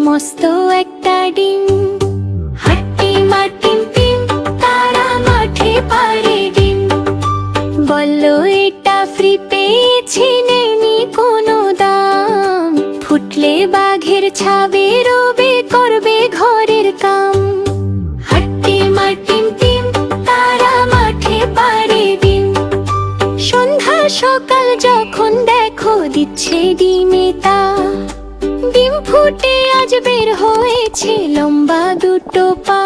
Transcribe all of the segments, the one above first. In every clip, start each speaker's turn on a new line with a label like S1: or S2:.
S1: মস্ত একটা ডিম। হাট্টি মাটিম টিম, তারা মাঠে পারে ডিম। বলল এটা ফ্রি পেয়েছি, নেই কোনো দাম। ফুটলে বাঘের ছাবে রবে, করবে ঘরের কাম। হাট্টি মাটিম টিম, তারা মাঠে পারে ডিম। সন্ধ্যা সকাল যখন দেখো দিচ্ছে ডিমে তা। ডিম ফুটে আজ বের হয়েছে লম্বা দুটো পা।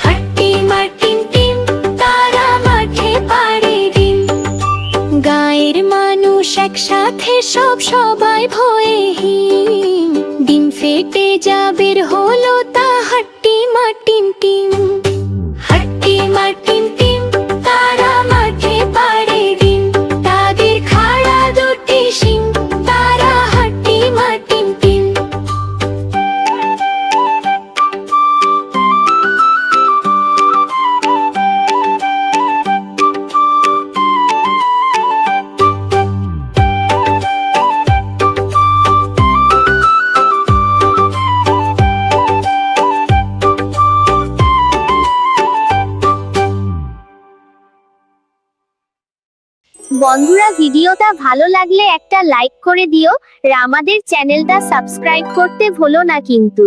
S1: হাট্টি মাটিম টিম, তারা মাঠে পারে ডিম। গাঁয়ের মানুষ একসাথে সবাই ভয়ে হিম। ডিম ফেটে যা বের হলো তা হাট্টি মাটিম টিম। হাট্টি মাটিম টিম, তারা মাঠে পারে ডিম। তাদের খাড়া দুটি শিং, তারা হাট্টি মাটিম টিম।
S2: বন্ধুরা, ভিডিওটা ভালো লাগলে একটা লাইক করে দিও আর আমাদের চ্যানেলটা সাবস্ক্রাইব করতে ভুলো না কিন্তু।